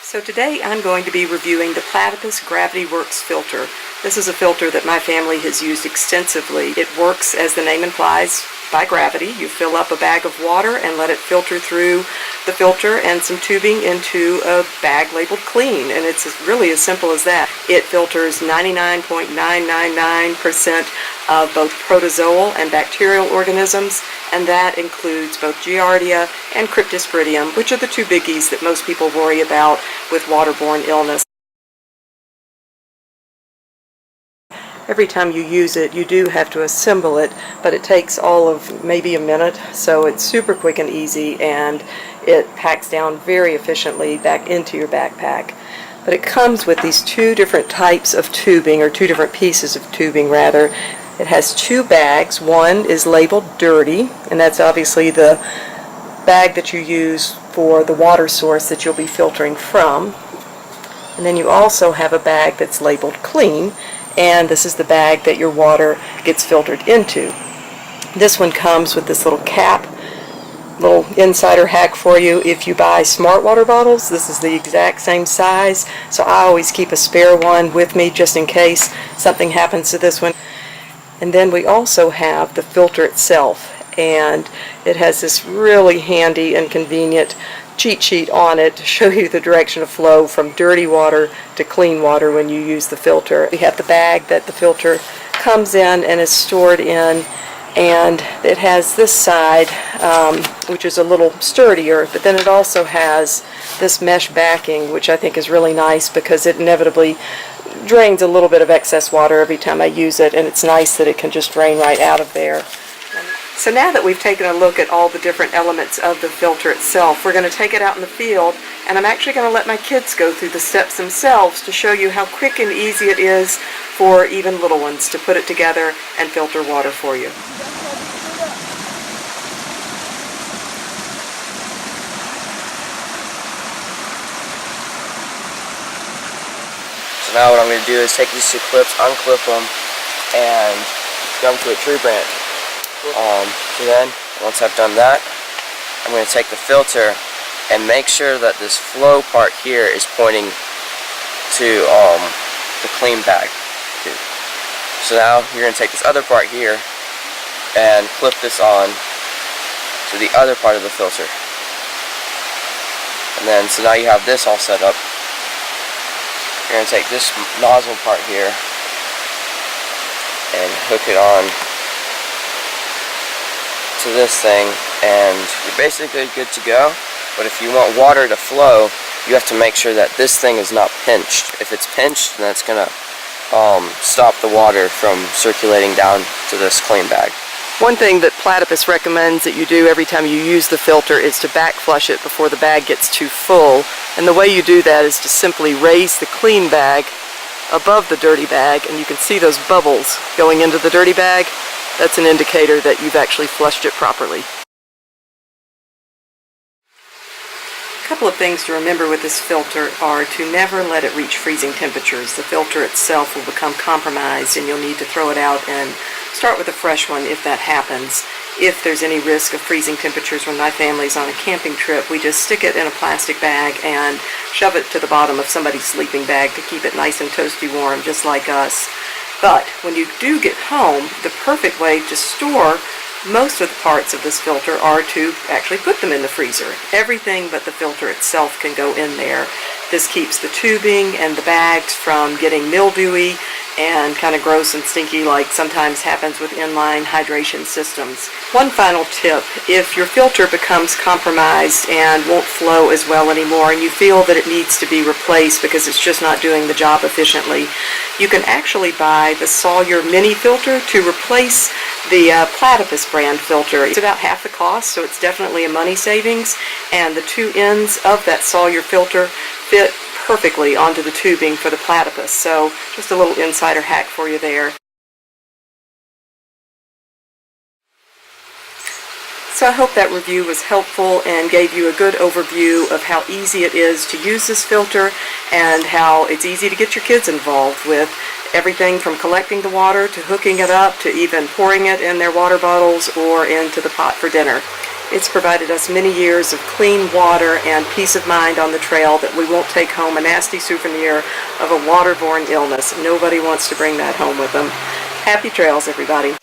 So today I'm going to be reviewing the Platypus GravityWorks filter. This is a filter that my family has used extensively. It works, as the name implies, by gravity. You fill up a bag of water and let it filter through the filter and some tubing into a bag labeled clean, and it's really as simple as that. It filters 99.999% of both protozoal and bacterial organisms, and that includes both Giardia and Cryptosporidium, which are the two biggies that most people worry about with waterborne illness. Every time you use it, you do have to assemble it, but it takes all of maybe a minute, so it's super quick and easy, and it packs down very efficiently back into your backpack. But it comes with these two different types of tubing, or two different pieces of tubing rather. It has two bags. One is labeled dirty, and that's obviously the bag that you use for the water source that you'll be filtering from. And then you also have a bag that's labeled clean, and this is the bag that your water gets filtered into. This one comes with this little cap. Little insider hack for you: if you buy Smartwater bottles, this is the exact same size, so I always keep a spare one with me just in case something happens to this one. And then we also have the filter itself, and it has this really handy and convenient cheat sheet on it to show you the direction of flow from dirty water to clean water when you use the filter. We have the bag that the filter comes in and is stored in, and it has this side which is a little sturdier, but then it also has this mesh backing, which I think is really nice because it inevitably drains a little bit of excess water every time I use it, and it's nice that it can just drain right out of there. So now that we've taken a look at all the different elements of the filter itself, we're going to take it out in the field, and I'm actually going to let my kids go through the steps themselves to show you how quick and easy it is for even little ones to put it together and filter water for you. So now what I'm going to do is take these two clips, unclip them, and gum to a tree branch. So then, once I've done that, I'm going to take the filter and make sure that this flow part here is pointing to the clean bag. So now you're going to take this other part here and clip this on to the other part of the filter. And then, so now you have this all set up. You're going to take this nozzle part here and hook it on to this thing, and you're basically good to go. But if you want water to flow, you have to make sure that this thing is not pinched. If it's pinched, then it's going to stop the water from circulating down to this clean bag. One thing that Platypus recommends that you do every time you use the filter is to back flush it before the bag gets too full. And the way you do that is to simply raise the clean bag above the dirty bag, and you can see those bubbles going into the dirty bag. That's an indicator that you've actually flushed it properly. A couple of things to remember with this filter are to never let it reach freezing temperatures. The filter itself will become compromised, and you'll need to throw it out and start with a fresh one if that happens. If there's any risk of freezing temperatures when my family's on a camping trip, we just stick it in a plastic bag and shove it to the bottom of somebody's sleeping bag to keep it nice and toasty warm, just like us. But when you do get home, the perfect way to store most of the parts of this filter are to actually put them in the freezer. Everything but the filter itself can go in there. This keeps the tubing and the bags from getting mildewy and kind of gross and stinky like sometimes happens with inline hydration systems. One final tip: if your filter becomes compromised and won't flow as well anymore, and you feel that it needs to be replaced because it's just not doing the job efficiently, you can actually buy the Sawyer Mini Filter to replace the Platypus brand filter. It's about half the cost, so it's definitely a money savings, and the two ends of that Sawyer filter fit perfectly onto the tubing for the Platypus. So just a little insider hack for you there. So I hope that review was helpful and gave you a good overview of how easy it is to use this filter and how it's easy to get your kids involved with everything from collecting the water to hooking it up to even pouring it in their water bottles or into the pot for dinner. It's provided us many years of clean water and peace of mind on the trail that we won't take home a nasty souvenir of a waterborne illness. Nobody wants to bring that home with them. Happy trails, everybody.